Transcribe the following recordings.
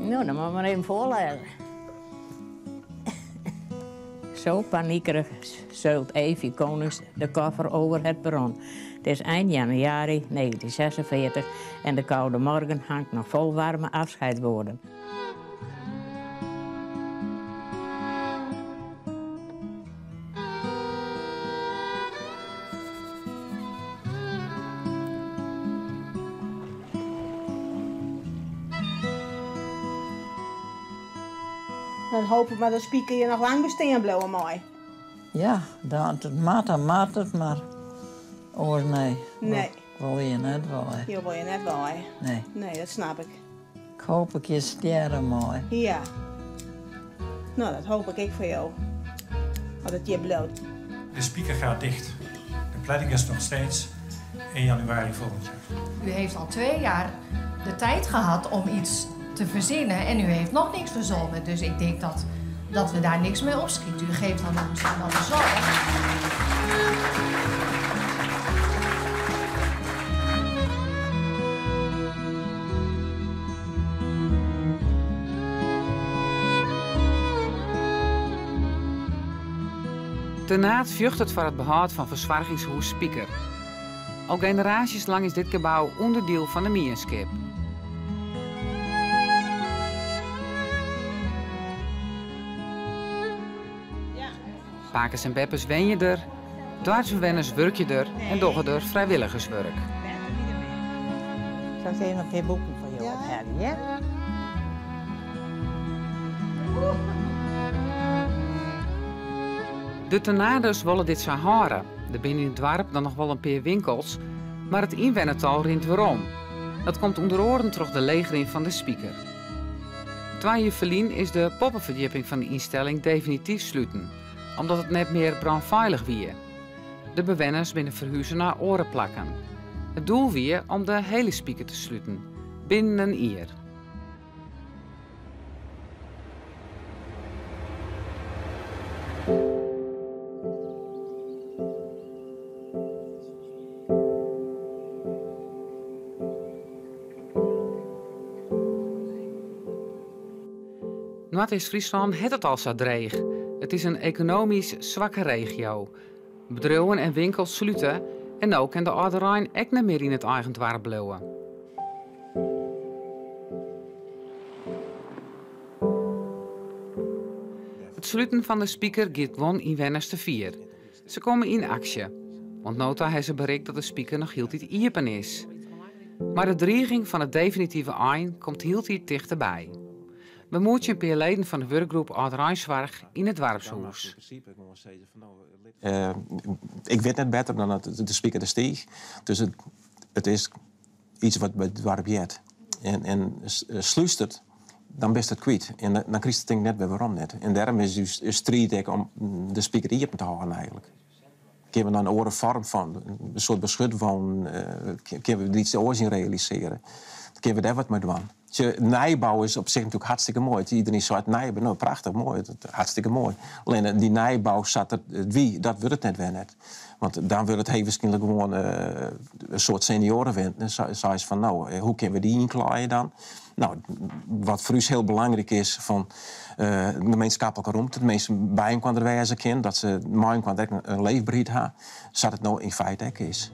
Nou, dan moet je maar even voorlezen. Zo paniekerig zeult Evie Konings de koffer over het perron. Het is eind januari 1946 en de koude morgen hangt nog vol warme afscheidswoorden. Dan hoop ik maar dat Spieke je nog lang bestaan blijven, mooi. Ja, dat maat het, maar oors nee. Nee. Wil je net wel, hè? Je wil je net wel, hè? Nee. Nee, dat snap ik. Ik hoop ik je sterren, mooi. Ja. Nou, dat hoop ik voor jou. Dat het je bloot. De speaker gaat dicht. De planning is nog steeds 1 januari volgend jaar. U heeft al 2 jaar de tijd gehad om iets te verzinnen en u heeft nog niks verzonnen. Dus ik denk dat we daar niks mee opschieten. U geeft dan misschien wel de zorg. De Naad vjucht het voor het behoud van verzorgingshuis Spieker. Al generaties lang is dit gebouw onderdeel van de Mierskip. Pakers en beppers wen je er, dwarsbewenners werk je er en doggen er vrijwilligerswerk. Zal ik even een paar boeken voor jou ophalen, ja? De Tenaders willen dit zo houden. Er binnen in het dorp dan nog wel een paar winkels, maar het inwonental rint weer om. Dat komt onder oren terug de legering van de Spieker. 2 jaar verlien is de poppenverdieping van de instelling definitief sluiten, omdat het net meer brandveilig wie. De bewoners binnen verhuizen naar orenplakken. Het doel wie om de hele Spieker te sluiten, binnen een jaar. Noord-Friesland heeft het al zo dreig. Het is een economisch zwakke regio. Bedrijven en winkels sluiten en ook kan de Oude Rijn ook niet meer in het eigen dorp blijven. Het sluiten van de Spieker gaat gewoon inwoners te vier. Ze komen in actie, want nota heeft ze bereikt dat de Spieker nog heel tijd iepen is. Maar de dreiging van het definitieve eind komt heel tijd dichterbij. We moeten een paar leden van de werkgroep Oud-Rijnszorg in het dorpshuis. Ik weet net beter dan dat de Spieker er steeg. Dus het is iets wat bij het dorp jet. En sluist het, dan best het kwijt. En dan krijg je het net bij waarom net. En daarom is dus een strijd om de Spieker hier te houden eigenlijk. Kunnen we dan een andere vorm van, een soort beschutwoon, kunnen we iets oors in realiseren. Dan kunnen we daar wat mee doen. Nijbouw is op zich natuurlijk hartstikke mooi. Iedereen zou het nijbouw, nou prachtig mooi, hartstikke mooi. Alleen die nijbouw zat er, dat wil het net weer net. Want dan wil het heel waarschijnlijk gewoon een soort seniorenwend. Dan zei ze van nou, hoe kunnen we die inklaaien dan? Nou, wat voor u heel belangrijk is van de gemeenschappelijke ruimte. De mensen bij hem kwamen er wijzen kennen, dat ze mijn kwam een leefbaarheid hebben, zodat het nou in feite ook is.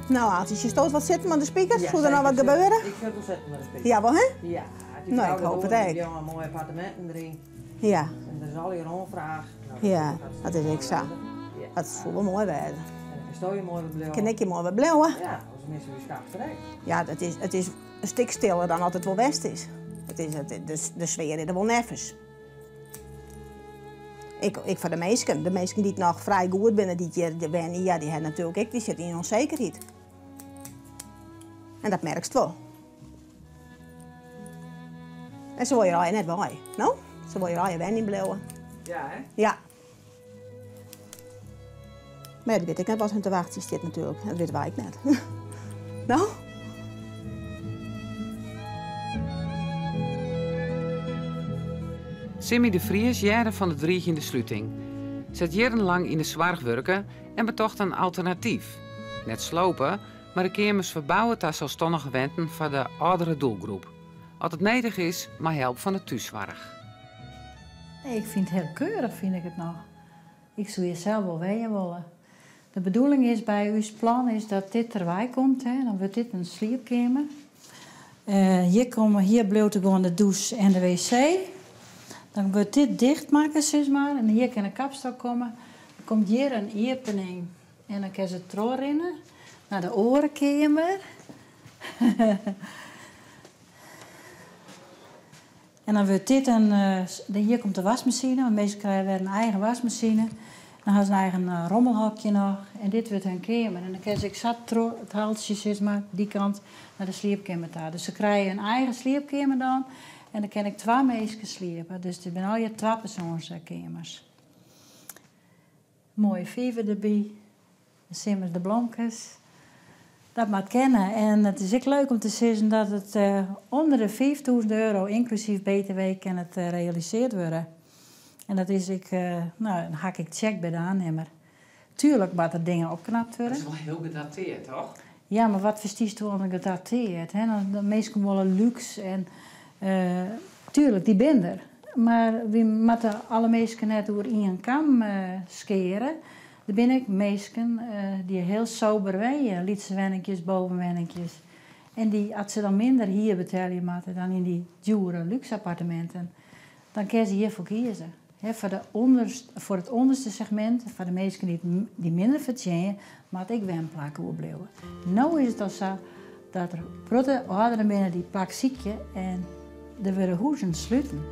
Nou, als je stoot wat zitten met de speakers, Ja, moet er nou wat gebeuren? Ik vind het zetten met de speaker. Ja, wel hè? Ja, Nou, ik hoop het ook. Die jongen mooie appartementen erin. Ja, En er is al hier rondvraag. Nou, ja, dat is ik zo. Ja. Dat is voel wel mooi werden. En dan sto je mooi blauw. Kan ik je mooi wat blauwen? Ja, als mensen weer schaap terecht. Ja, het is een stuk stiller dan dat het wel west is. De sfeer is er wel neffens. Ik voor de meesten die het nog vrij goed binnen dit jaar, die hebben natuurlijk ook, die zitten in onzekerheid. En dat merkst wel. En ze wil je al net bij, nou? Ze wil je al je wen in blijven. Ja, hè? Ja. Maar dat weet ik net wat hun te wachten zit natuurlijk. Dat weet wij ik net. Nou? Simmy de Vries jaren van de 3 in de sluiting. Zet jarenlang in de zorg werken en betocht een alternatief. Net slopen, Maar de kamers verbouwen daar zelfstandige wenten voor de oudere doelgroep. Als het nodig is, maar help van de thuiszorg. Nee, ik vind het heel keurig, vind ik het nog. Ik zou je zelf wel weten willen. De bedoeling is bij uw plan is dat dit erbij komt. Hè. Dan wordt dit een slaapkamer. Hier blijft gewoon de douche en de wc. Dan wordt dit dichtmaken, zeg maar. En hier kan een kapstok komen. Dan komt hier een opening. En dan kan ze terugrennen naar de orenkamer. En dan wordt dit hier komt de wasmachine. Want meestal krijgen we een eigen wasmachine. Dan hebben ze een eigen rommelhokje nog. En dit wordt hun kamer. En dan kan ze het haltje, zeg maar, die kant naar de slaapkamer daar. Dus ze krijgen een eigen slaapkamer dan. En dan kan ik 2 mensen sliepen. Dus er zijn al je 2 persoonskamers. Mooie vijver erbij. Dan zien de blonkjes. Dat moet kennen. En het is ook leuk om te zeggen dat het onder de €5.000 inclusief BTW kan het realiseerd worden. En dat is dan hak ik check bij de aannemer. Tuurlijk moet er dingen opknapt worden. Dat is wel heel gedateerd, toch? Ja, maar wat verstiest u onder gedateerd? De meesten willen luxe en tuurlijk, die ben er. Maar we moeten alle mensen net door in een kam scheren. Er ben ik meesken die heel sober wijden, liedse bovenwennetjes. En die, als ze dan minder hier betalen moeten dan in die dure luxe appartementen, dan kunnen ze hiervoor kiezen. He, voor het onderste segment, voor de mensen die minder verdienen, moet ik wel een plak opblijven. Nu is het al zo dat er grote ouderen binnen die plak ziekje en er worden huizen sluiten.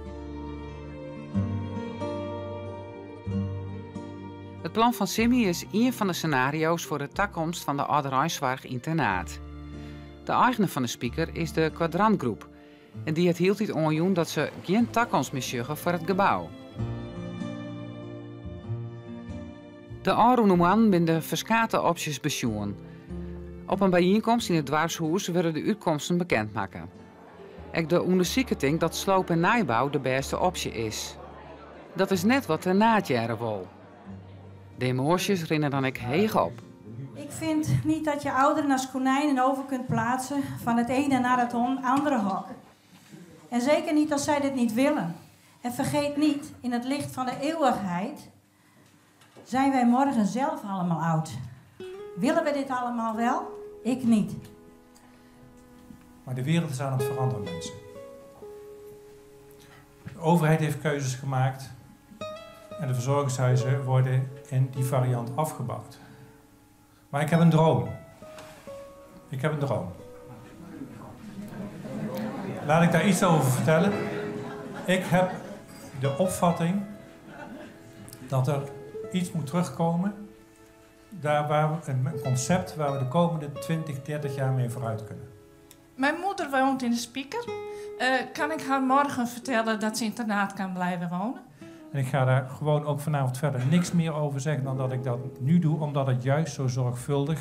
Het plan van Simmy is een van de scenario's voor de toekomst van de oudereingszorg internaat. De eigenaar van de speaker is de Quadrantgroep. En die het hield niet onjoen dat ze geen toekomst meer zeggen voor het gebouw. De oude man binnen verschillende opties besjoen. Op een bijeenkomst in het dwarshuis werden de uitkomsten bekendmaken. Ik de onderzoeking dat sloop en nijbouw de beste optie is. Dat is net wat de naadjaren wil. De emoties rennen dan ik heeg op. Ik vind niet dat je ouderen als konijnen over kunt plaatsen van het ene naar het andere hok. En zeker niet als zij dit niet willen. En vergeet niet, in het licht van de eeuwigheid zijn wij morgen zelf allemaal oud. Willen we dit allemaal wel? Ik niet. Maar de wereld is aan het veranderen, mensen. De overheid heeft keuzes gemaakt en de verzorgingshuizen worden in die variant afgebouwd. Maar ik heb een droom. Ik heb een droom. Laat ik daar iets over vertellen. Ik heb de opvatting dat er iets moet terugkomen. Een concept waar we de komende 20, 30 jaar mee vooruit kunnen. Mijn moeder woont in de Speaker. Kan ik haar morgen vertellen dat ze internaat kan blijven wonen? En ik ga daar gewoon ook vanavond verder niks meer over zeggen dan dat ik dat nu doe, omdat het juist zo zorgvuldig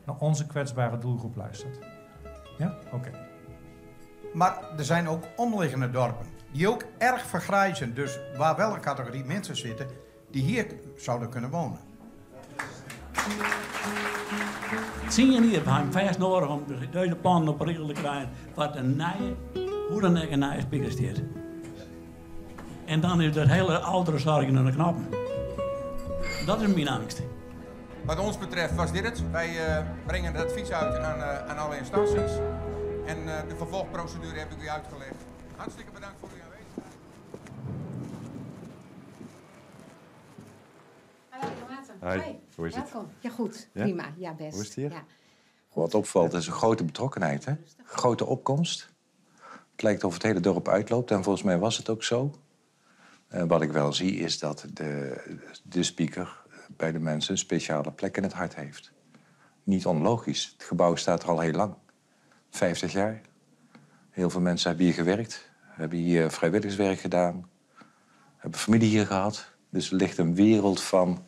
naar onze kwetsbare doelgroep luistert. Ja? Oké. Maar er zijn ook omliggende dorpen die ook erg vergrijzen. Dus waar wel een categorie mensen zitten die hier zouden kunnen wonen. Zie je niet, we hebben vast nodig om deze plannen op regel te krijgen wat een nieuwe, hoe dan ook een nieuwe speaker staat. En dan is dat hele oudere zorg naar de knappen. Dat is mijn angst. Wat ons betreft was dit het. Wij brengen het advies uit aan alle instanties. En de vervolgprocedure heb ik u uitgelegd. Hartstikke bedankt voor uw aanwezigheid. Hoi, hoe is het? Welkom. Ja, goed. Ja? Prima. Ja, best. Hoe is het hier? Ja. Wat opvalt is een grote betrokkenheid, hè? Grote opkomst. Het lijkt of het hele dorp uitloopt en volgens mij was het ook zo. Wat ik wel zie is dat de speaker bij de mensen een speciale plek in het hart heeft. Niet onlogisch. Het gebouw staat er al heel lang. 50 jaar. Heel veel mensen hebben hier gewerkt. Hebben hier vrijwilligerswerk gedaan. Hebben familie hier gehad. Dus er ligt een wereld van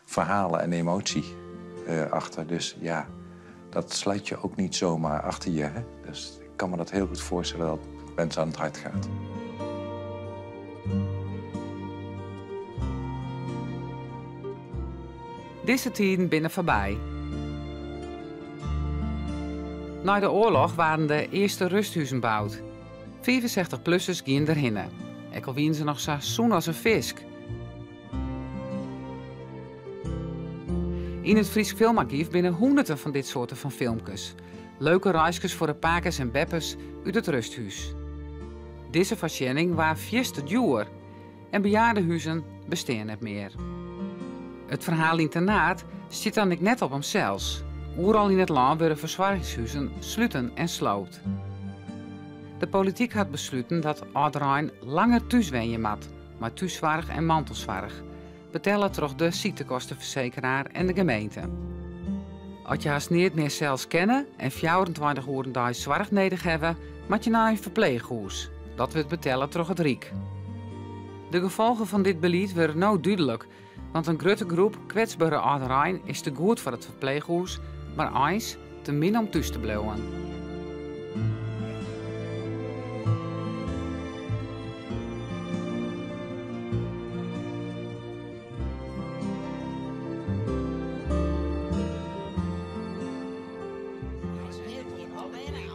verhalen en emotie achter. Dus ja, dat sluit je ook niet zomaar achter je. Hè? Dus ik kan me dat heel goed voorstellen dat het mensen aan het hart gaat. Deze tijden binnen voorbij. Na de oorlog waren de eerste rusthuizen gebouwd. 65-plussers gingen erheen. En al wien ze nog zo zoen als een visk. In het Fries Filmarchief binnen honderden van dit soorten van filmpjes. Leuke reisjes voor de pakers en beppers uit het rusthuis. Deze verschijning was te duur en bejaardenhuizen bestaan niet meer. Het verhaal internaat zit dan net op hemzelf. Overal in het land worden verzorgingshuizen sluiten en sloot. De politiek had besloten dat iedereen langer thuis wonen moet, maar thuiszorg en mantelzorg betalen toch de ziektekostenverzekeraar en de gemeente. Als je haast niet meer zelfs kennen en 24 uur dag zorg nodig hebben, moet je naar een verpleeghuis. Dat wordt betalen toch het Rijk. De gevolgen van dit beleid worden nou duidelijk, want een grote groep kwetsbare ouderen is te goed voor het verpleeghuis, maar eens te min om thuis te blijven.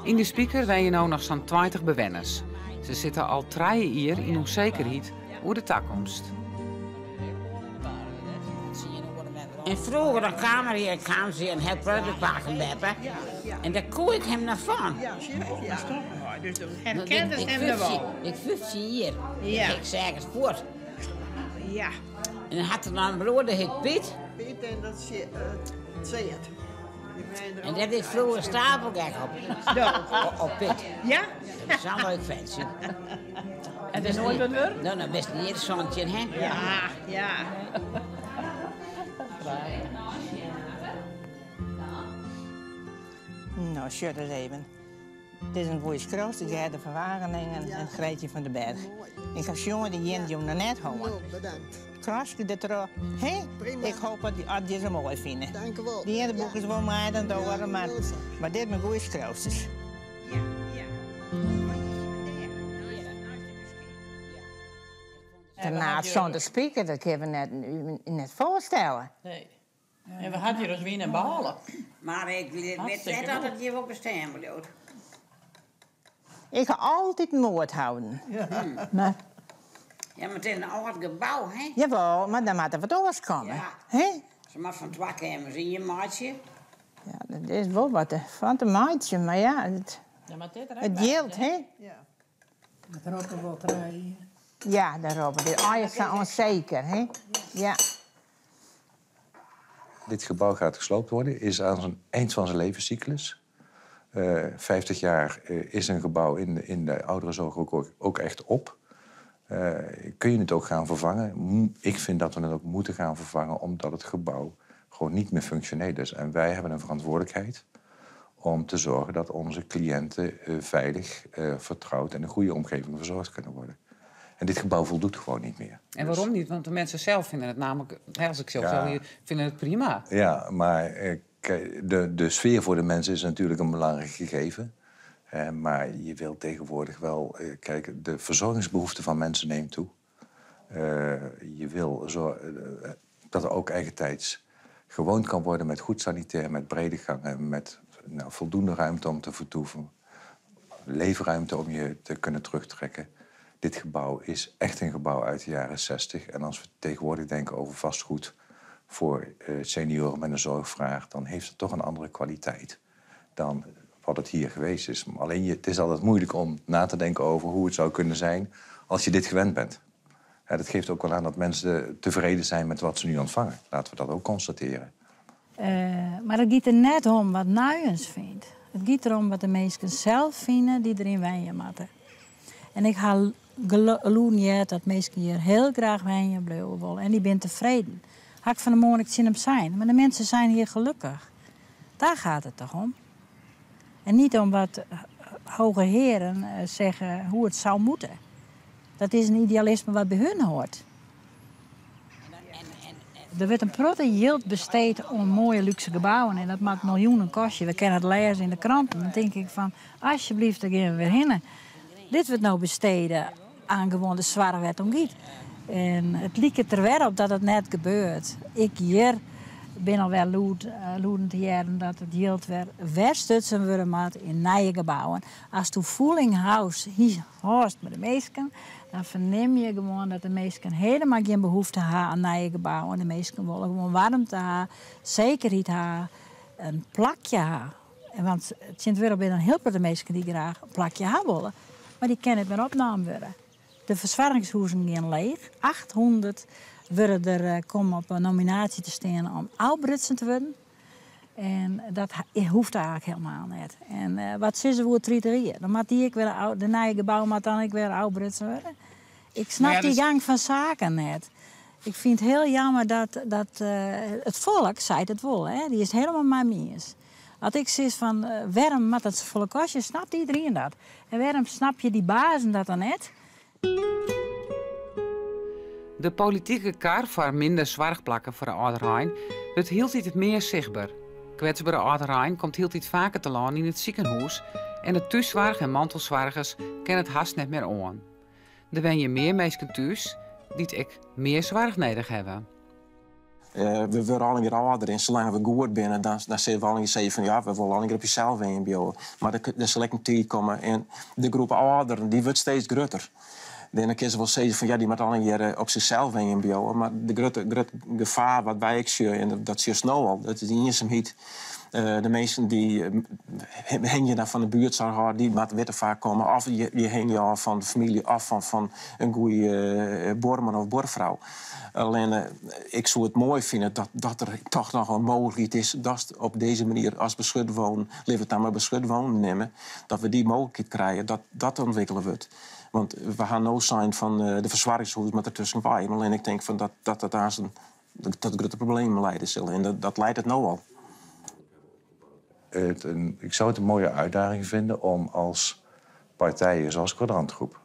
In de speaker zijn je nou nog zo'n 20 bewoners. Ze zitten al 3 jaar in onzekerheid over de toekomst. En vroeger dan kwam ze en het product pakken beppen. En dan koe ik hem naar van. Dus herkende hem er wel. Ik 15 jaar. Ja. Ik zeg het goed. Ja. En dan had er dan een broer, dat heet Piet. Piet en dat zie het. En dat ik vroeger stapelgek op. Op Piet. Ja? Dat is een leuk ventje. En dat is nooit wat weer? Nou, dat is niet een zonnetje, hè? Ja, ja. Nou, shut eens even. Het is een goede kroos, de Gerda van Wageningen en Greetje van den Berg. Ik ga jongen die Jen nog net houden. Bedankt. Krasje dit erop. Hé, ik hoop dat die ze mooi vinden. Dank u wel. Die ene boek is wel mij dan door, maar dit zijn goede kroosjes. Daarna zo'n de speaker, dat kunnen we net voorstellen. Nee. En we hadden hier dus weer een behalen. Maar ik weet net dat het je ook bestaan bedoelt. Ik ga altijd moord houden. Ja. Maar, Ja, maar het is een oud gebouw, hè? jawel, maar dan moet er wat anders komen. Ja. Hè? Ze mag van 2 kamers in je maatje. Ja, dat is wel wat van een maatje, maar ja, het geldt, hè? Ja. Dat roken wel draaien. Ja, daarop. Dit is zo onzeker, hè? Ja. Dit gebouw gaat gesloopt worden, is aan het eind van zijn levenscyclus. 50 jaar is een gebouw in de ouderenzorg ook echt op. Kun je het ook gaan vervangen? Ik vind dat we het ook moeten gaan vervangen, omdat het gebouw gewoon niet meer functioneel is. En wij hebben een verantwoordelijkheid om te zorgen dat onze cliënten veilig, vertrouwd en in een goede omgeving verzorgd kunnen worden. En dit gebouw voldoet gewoon niet meer. En waarom niet? Want de mensen zelf vinden het namelijk, als ik zelf zo vinden het prima. Ja, maar de sfeer voor de mensen is natuurlijk een belangrijk gegeven. Maar je wilt tegenwoordig wel... kijk, de verzorgingsbehoefte van mensen neemt toe. Je wil dat er ook eigentijds gewoond kan worden met goed sanitair, met brede gangen, met voldoende ruimte om te vertoeven. Leefruimte om je te kunnen terugtrekken. Dit gebouw is echt een gebouw uit de jaren 60. En als we tegenwoordig denken over vastgoed voor senioren met een zorgvraag, dan heeft het toch een andere kwaliteit dan wat het hier geweest is. Alleen het is altijd moeilijk om na te denken over hoe het zou kunnen zijn als je dit gewend bent. Dat geeft ook wel aan dat mensen tevreden zijn met wat ze nu ontvangen. Laten we dat ook constateren. Maar het gaat er net om wat Nuyens vindt. Het gaat erom wat de mensen zelf vinden die erin wonen moeten. En ik ga geloven dat mensen hier heel graag wonen blijven willen. En die zijn tevreden. Had ik van de morgen zien hem zijn. Maar de mensen zijn hier gelukkig. Daar gaat het toch om. En niet om wat hoge heren zeggen hoe het zou moeten. Dat is een idealisme wat bij hun hoort. Er wordt een grote geld besteed om mooie luxe gebouwen. En dat maakt miljoenen kosten. We kennen het lezen in de kranten. Dan denk ik van, alsjeblieft, daar gaan we weer heen. Dit wordt nou besteden aan gewoon de zware wet omgiet. En het lijkt er weer op dat het net gebeurt. Ik hier ben al wel loedend jaren dat het geld weer verstutsen worden moet in nieuwe gebouwen. Als de voeling house hier hoort met de meesten, dan verneem je gewoon dat de meesten helemaal geen behoefte hebben aan nieuwe gebouwen. De meesten willen gewoon warmte hebben, zekerheid hebben, een plakje hebben. Want het Sint-Wereld zijn heel veel de meesten die graag een plakje hebben willen, maar die kunnen het meer opgenomen worden. De verzorgingshuizen gaan leeg. 800 worden er komen op een nominatie te staan om oudbritsen te worden. En dat hoeft eigenlijk helemaal niet. En wat is er voor trieterieën? Dan moet die ik weer de nieuwe gebouw moet dan ik weer oudbritsen worden. Ik snap die gang van zaken niet. Ik vind het heel jammer dat het volk zei het wel, hè? Die is het helemaal maar mis. Als ik zeg van waarom moet het volle kostje, snapt iedereen dat. En waarom snap je die bazen dat dan niet? De politieke kar voor minder zwargplakken voor de Ouderijn wordt heel het meer zichtbaar. Kwetsbare Ouderijn komt heel vaker te laan in het ziekenhuis en de thuiszorg en mantelzorgers kennen het haast net meer aan. Er wen je meer mensen thuis die ik meer zorg nodig hebben. We worden al een keer ouder en zolang we goed binnen, dan zeggen we al een keer van ja, we willen al een keer op jezelf heen bouwen. Maar er zal een tijd komen en de groep ouderen die wordt steeds groter. Dan kunnen ze wel zeggen van ja, die moet al een keer op zichzelf heen bouwen. Maar de grote gevaar wat wij ik zie, en dat zie je snel al, dat is die eenzaamheid. De mensen die heen je dan van de buurtzorg, die moeten weer vaak komen. Of je heen je af van de familie, af van een goede boorman of boorvrouw. Alleen, ik zou het mooi vinden dat er toch nog een mogelijkheid is dat op deze manier als beschut wonen, liever het dan maar beschut wonen nemen, dat we die mogelijkheid krijgen, dat ontwikkelen wordt. Want we gaan no zijn van de verzwaringshuis met ertussen bij. Alleen ik denk van dat aan tot grote problemen leiden zullen. En dat leidt het nou al. Ik zou het een mooie uitdaging vinden om als partijen zoals Kwadrantgroep,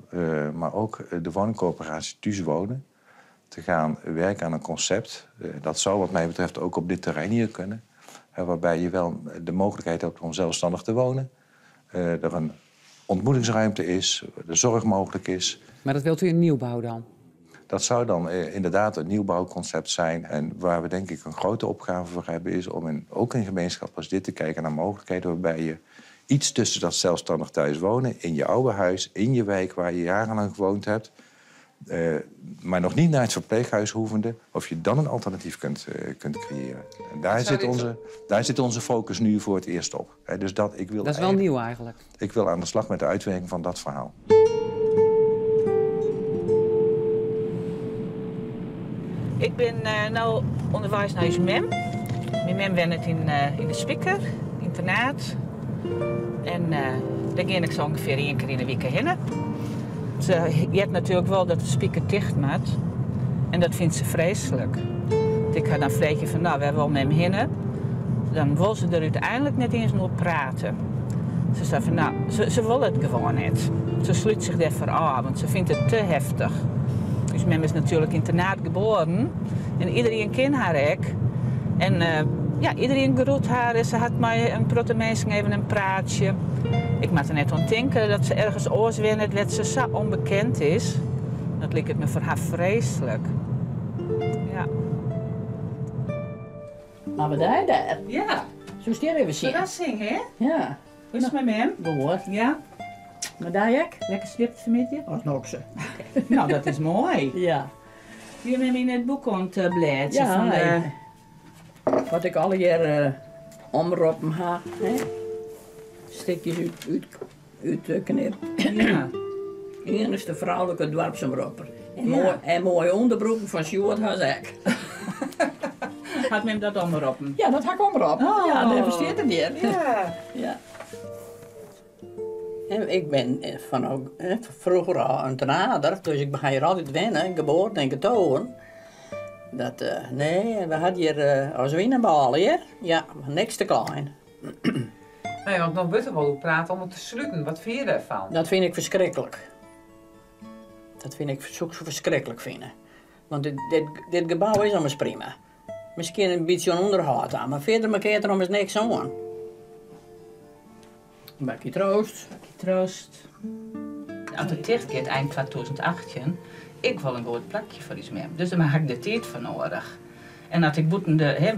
maar ook de woningcorporatie Thuis Wonen, te gaan werken aan een concept. Dat zou wat mij betreft ook op dit terrein hier kunnen. Waarbij je wel de mogelijkheid hebt om zelfstandig te wonen. Er een ontmoetingsruimte is, de zorg mogelijk is. Maar dat wilt u in nieuwbouw dan? Dat zou dan inderdaad een nieuwbouwconcept zijn. En waar we denk ik een grote opgave voor hebben is om ook in gemeenschap als dit te kijken naar mogelijkheden waarbij je iets tussen dat zelfstandig thuis wonen, in je oude huis, in je wijk waar je jarenlang gewoond hebt, maar nog niet naar het verpleeghuis hoevende, of je dan een alternatief kunt creëren. En daar zit onze focus nu voor het eerst op. Dus dat is wel nieuw eigenlijk. Ik wil aan de slag met de uitwerking van dat verhaal. Ik ben nu onderwijs naar mem. Mijn mem werkt in de Spikker, internaat. En daar ga ik zo ongeveer 1 keer in de week heen. Je hebt natuurlijk wel dat de Spikker dicht moet. En dat vindt ze vreselijk. Ik ga dan vragen van, nou, we hebben wel met hem heen. Dan wil ze er uiteindelijk net eens nog praten. Ze zei van, nou, ze wil het gewoon niet. Ze sluit zich daarvoor aan, want ze vindt het te heftig. Dus mem is natuurlijk internaat geboren. En iedereen kent haar ook. En ja, iedereen groet haar. En ze had mij een protte mensen even een praatje. Ik moet er net aan denken dat ze ergens oors winnen dat ze zo onbekend is. Dat lijkt het me voor haar vreselijk. Ja. Maar wat doe je daar? Ja. Zo stil even zien. Verrassing, hè? Ja. Hoe is het met hem? Goed. Ja. Maar daar ik? Lekker slipt met je? Als nog zo. Nou, dat is mooi. Ja. Je hebt me in het boek ontblaadje Ja, van de... wat ik alle jaar omroepen heb. Stukjes uit knip. Ja. Eén is de vrouwelijke dorpsomroeper. En, Ja. mooie onderbroeken van Sjoerd had ik. Had men dat omroepen? Ja, dat had ik omroepen. Oh. Ja, dat versteert het niet. Ja. Ja. En ik ben vroeger al een tenader, dus ik ga hier altijd wennen, geboren en getogen. Nee, we hadden hier als winnenbal hier. Ja, niks te klein. Nee, want nog wordt er wel praten om het te sluiten. Wat vind je daarvan? Dat vind ik verschrikkelijk. Dat vind ik zo verschrikkelijk vinden. Want dit gebouw is allemaal prima. Misschien een beetje onderhoud aan, maar verder markeert er nog eens niks aan. Een bakje troost. Troost. Als het dicht gaat eind 2018, ik wil een groot plakje voor iets meer. Dus daar maak ik de tijd voor nodig. En dat ik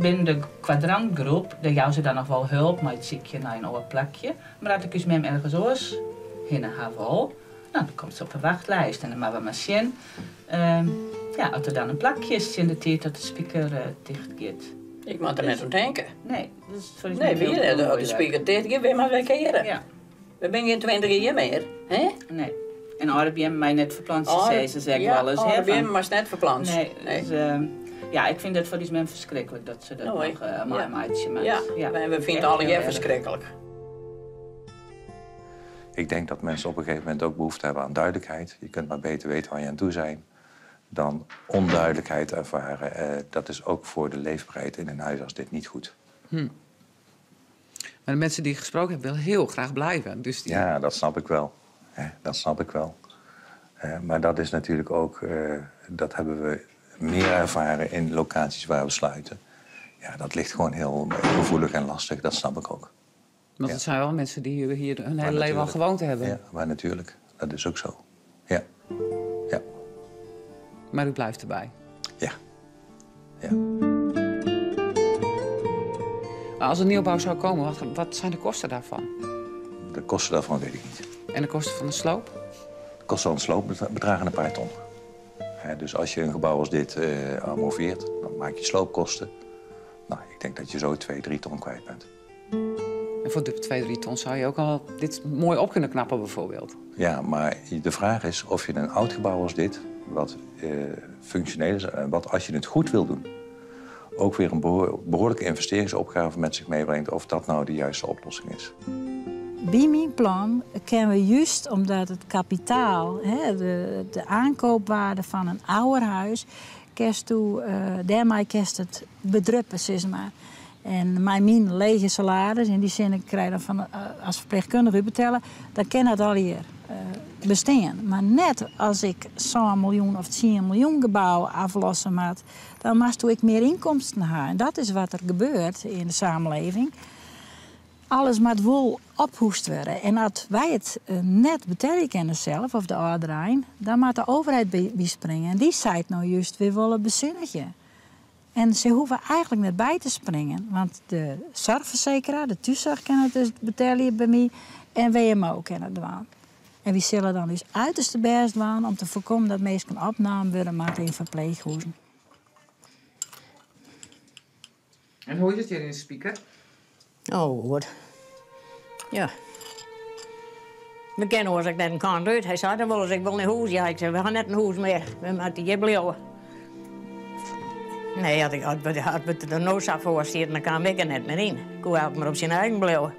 binnen de kwadrantgroep, dan jou ze dan nog wel hulp met het ziekje naar een oud plekje. Maar dat ik dus met hem ergens oors heen ga wel, nou, dan komt ze op een wachtlijst en dan maar we maar zien. Ja, als er dan een plakje is in de tijd dat de speaker dicht gaat. Ik moet er net aan denken. Nee, dat is voor nee, de speaker dicht gaat, weer maar weer keren. Ja. We zijn geen 20 jaar meer, hè? Nee. En RBM mij net verplant, ze zeg ik wel eens. RBM maar net verplant. Nee. Dus, ja, ik vind het voor die mensen verschrikkelijk dat ze dat nog maar maatje maken. Ja, we vinden het alle jaar verschrikkelijk. Ik denk dat mensen op een gegeven moment ook behoefte hebben aan duidelijkheid. Je kunt maar beter weten waar je aan toe bent dan onduidelijkheid ervaren. Dat is ook voor de leefbaarheid in een huis als dit niet goed. Maar de mensen die ik gesproken heb willen heel graag blijven. Dus die... Ja, dat snap ik wel. Dat snap ik wel. Maar dat is natuurlijk ook, dat hebben we meer ervaren in locaties waar we sluiten. Ja, dat ligt gewoon heel gevoelig en lastig, dat snap ik ook. Want het zijn wel mensen die hier hun hele leven al gewoond hebben. Ja, maar natuurlijk. Dat is ook zo. Ja. Ja. Maar u blijft erbij? Ja. Ja. Als er nieuwbouw zou komen, wat zijn de kosten daarvan? De kosten daarvan weet ik niet. En de kosten van de sloop? De kosten van de sloop bedragen een paar ton. Dus als je een gebouw als dit amoveert, dan maak je sloopkosten. Nou, ik denk dat je zo 2-3 ton kwijt bent. En voor de 2-3 ton zou je ook al dit mooi op kunnen knappen bijvoorbeeld? Ja, maar de vraag is of je een oud gebouw als dit, wat functioneel is, wat als je het goed wil doen, ook weer een behoorlijke investeringsopgave met zich meebrengt, of dat nou de juiste oplossing is. Bij mijn plan kennen we juist omdat het kapitaal, de aankoopwaarde van een ouder huis, daarmee kerst het bedruppen, zeg maar. En mijn lege salaris, in die zin, ik krijg dan van, als verpleegkundige betellen, dan kan het al hier bestaan. Maar net als ik zo'n miljoen of 10 miljoen gebouwen aflossen moet, dan moest ik meer inkomsten hebben. En dat is wat er gebeurt in de samenleving. Alles moet wel ophoest worden. En als wij het net betalen kunnen zelf, of de ouderijn, dan moet de overheid bij springen. En die zei nou juist weer wel een bezinnetje. En ze hoeven eigenlijk net bij te springen. Want de zorgverzekeraar, de thuiszorg kan het dus betalen bij mij. En WMO kan het doen. En we zullen dan dus uiterste best doen om te voorkomen dat mensen opname worden met in verpleeghuizen. En hoe is het hier in de speaker? Oh, goed. Ja. We kennen als ik net een kant uit. Hij zei wel eens, ik wil een huis. Ja, ik zei, we gaan net een huis meer. We moeten hier blijven. Nee, had we er noodzaak voor zitten, dan kan ik er net meer in. Ik kon altijd maar op zijn eigen blijven.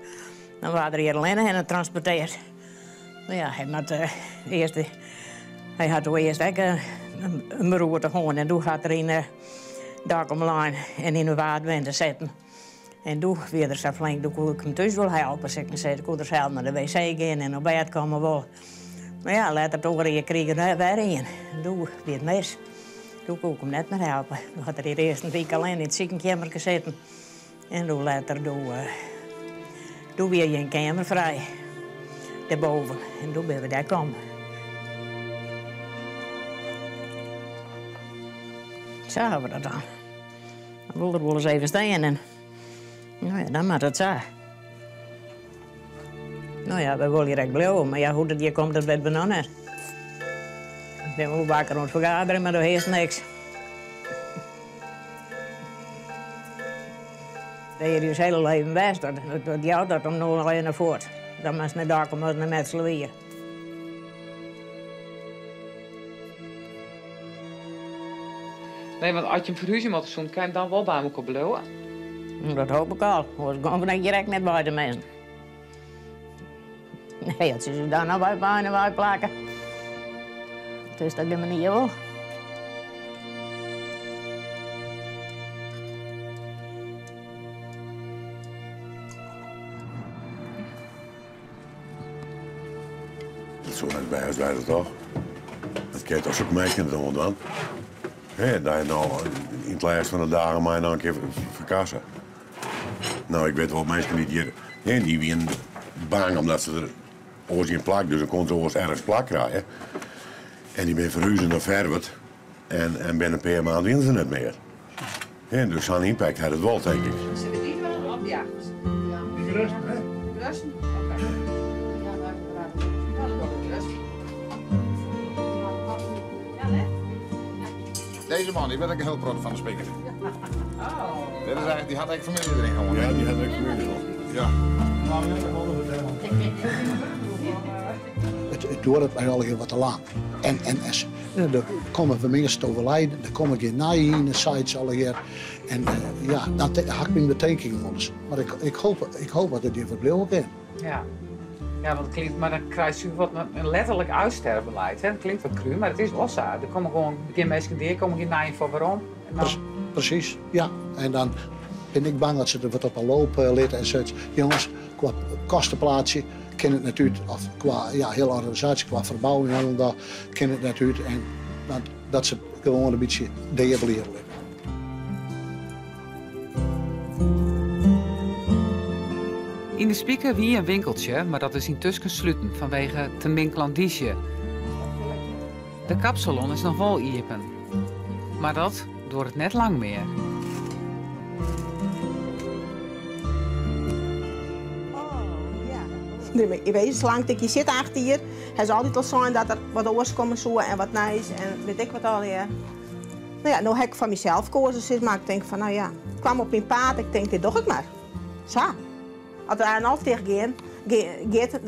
Dan waren er hier alleen en getransporteerd. Nou ja, hij had eerst ook een beroerte gewoon. En toen gaat er in dak omlaan en in de waardwende zetten. En toen weer er zo flink, toen kon ik hem thuis wel helpen. Ik kon er zelf naar de wc gaan en op bed komen wel. Maar ja, later toch weer kregen we weer in. En toen weer het mis. Toen kon ik hem net meer helpen. Toen had er hier eerst een week alleen in het ziekenkamer gezeten. En toen later toen weer je een kamer vrij. Daarboven. En toen ben we daar komen. Zo hebben we dat dan. Dan wilde er wel eens even staan en... Nou ja, dan moet het zo. Nou ja, we willen hier echt blijven, maar ja, hoe dat hier komt, dat weet we nog niet. Ik ben wel wakker aan het vergaderen, maar er is niks. Dat je dus hele leven best, dat jou dat om nog alleen naar voort. Dan moet je niet daar komen naar met z'n weer. Nee, want als je een verhuizing moet doen, kan je dan wel bij elkaar blijven? Dat hoop ik al. Anders gaan we direct net bij de mensen. Nee, als ze daar nou bij en bij plakken. Het is dat de manier wel. Dat is zo net bij huis bij toch? Dat kan je toch zo'n meisje dan doen? Hé, dat je nou in het lijst van de dagen maar nou een keer verkassen. Nou, ik weet wel, mensen niet hier, die zijn bang omdat ze er oors in plak, dus dan kon ze oors ergens plak krijgen. En die ben verhuizen naar Verwert en ben een paar maanden in ze net meer. En dus aan impact had het wel, denk ik. Zit er niet wel op? Ja. Die gerusten, hè? Rusten? Oké. Deze man, die werd ook een heel product van de speaker. Oh. Dit is eigenlijk, die had ik familie erin gewoon. Ja, die had ik familie erin. Ja. Het wordt eigenlijk wat te lang. En er komen we mensen te overlijden, er komen geen naaien in de sites alweer. En ja, dat had ik mijn betekenis ons. Maar ik hoop dat het hier verblijven kan. Ja. Ja, want het klinkt, maar dan krijg je wat een letterlijk uitstervenbeleid. Hè? Dat klinkt wat cru, maar het is wel zo. Er komen gewoon geen mensen die komen geen naaien voor waarom. En dan... Precies, ja. En dan ben ik bang dat ze er wat op een loop litten en zoiets. Jongens, qua kostenplaatsje kan het natuurlijk, of qua hele organisatie, qua verbouwing en dat kan het natuurlijk. En dat ze gewoon een beetje deableren. In de Spieker wie een winkeltje, maar dat is intussen sluiten vanwege te min klandizie. De kapsalon is nog wel open, maar dat door het net lang meer. Je weet, zolang je zit achter hier, het is altijd al zo dat er wat oors komen zo en wat nice en weet ik wat al. Ja. Nou ja, nou heb ik van mezelf gekozen, maar ik denk van nou ja, ik kwam op mijn paard, ik denk dit doe ik maar. Zo. Als er een half tegen gaat,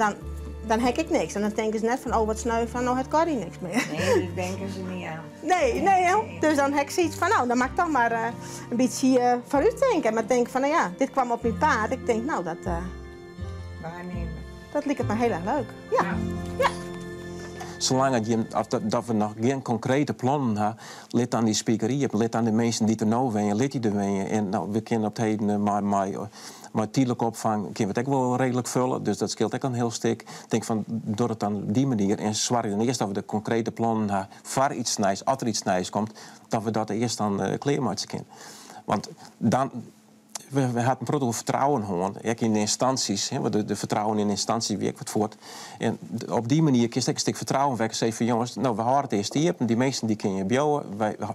dan heb ik niks. En dan denken ze net van, oh wat sneu, van nou het kan hier niks meer. Nee, dat denken ze niet aan. Nee. Dus dan heb ik zoiets van, nou dan mag ik dan maar een beetje vooruit denken. Maar ik denk van, nou ja, dit kwam op mijn paard. Ik denk, nou dat... waarnemen. Dat lijkt het me heel erg leuk. Ja. Zolang dat we nog geen concrete plannen hebben, lid aan die speakerie, lid aan de mensen die er nou zijn, lid die er zijn. En nou, we kunnen op het heden maar tijdelijke opvang kunnen we het ook wel redelijk vullen, dus dat scheelt ook een heel stuk. Ik denk van, door het dan die manier en zorgen dan eerst dat we de concrete plannen hebben voor iets nieuws, als er iets nieuws komt, dat we dat eerst dan klaarmaken kunnen. Want dan... We hadden een vertrouwen gewoon, ook in de instanties, de vertrouwen in de instanties werkt wat voort. En op die manier kun je een stuk vertrouwen wekken. Zeggen van jongens, nou we houden het eerst hier, die mensen die kun je bouwen,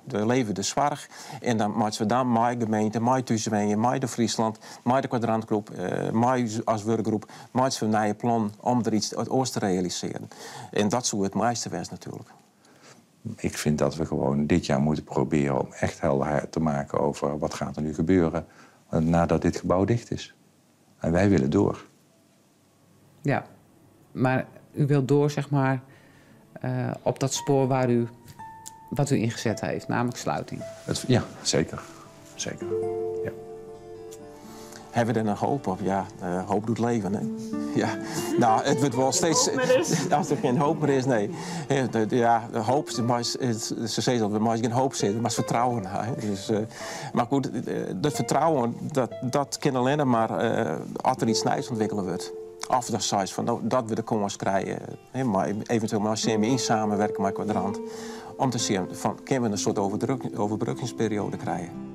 we leven de zorg. En dan maken we dan mijn gemeente, mijn Thuiswegen, mijn de Friesland, mijn de kwadrantgroep, mijn als werkgroep, maken we een nieuw plan om er iets uit te realiseren. En dat zou het meeste wezen natuurlijk. Ik vind dat we gewoon dit jaar moeten proberen om echt helderheid te maken over wat gaat er nu gebeuren nadat dit gebouw dicht is. En wij willen door. Ja, maar u wilt door, zeg maar, op dat spoor wat u ingezet heeft, namelijk sluiting. Ja, zeker. Zeker. Ja. Hebben we er nog hoop op? Ja, hoop doet leven. Hè? Ja. Nou, het wordt wel steeds... Als er geen hoop meer is, nee. Ja, hoop, ze zeggen dat we maar geen hoop zitten, maar vertrouwen. Dus, maar goed, dat vertrouwen, dat kan alleen maar als er iets nieuws ontwikkelen wordt. Of dat size van, nou, dat we de kans krijgen. Maar eventueel maar CMI samenwerken met Kwadrant. Om te zien, van, kunnen we een soort overbruggingsperiode krijgen.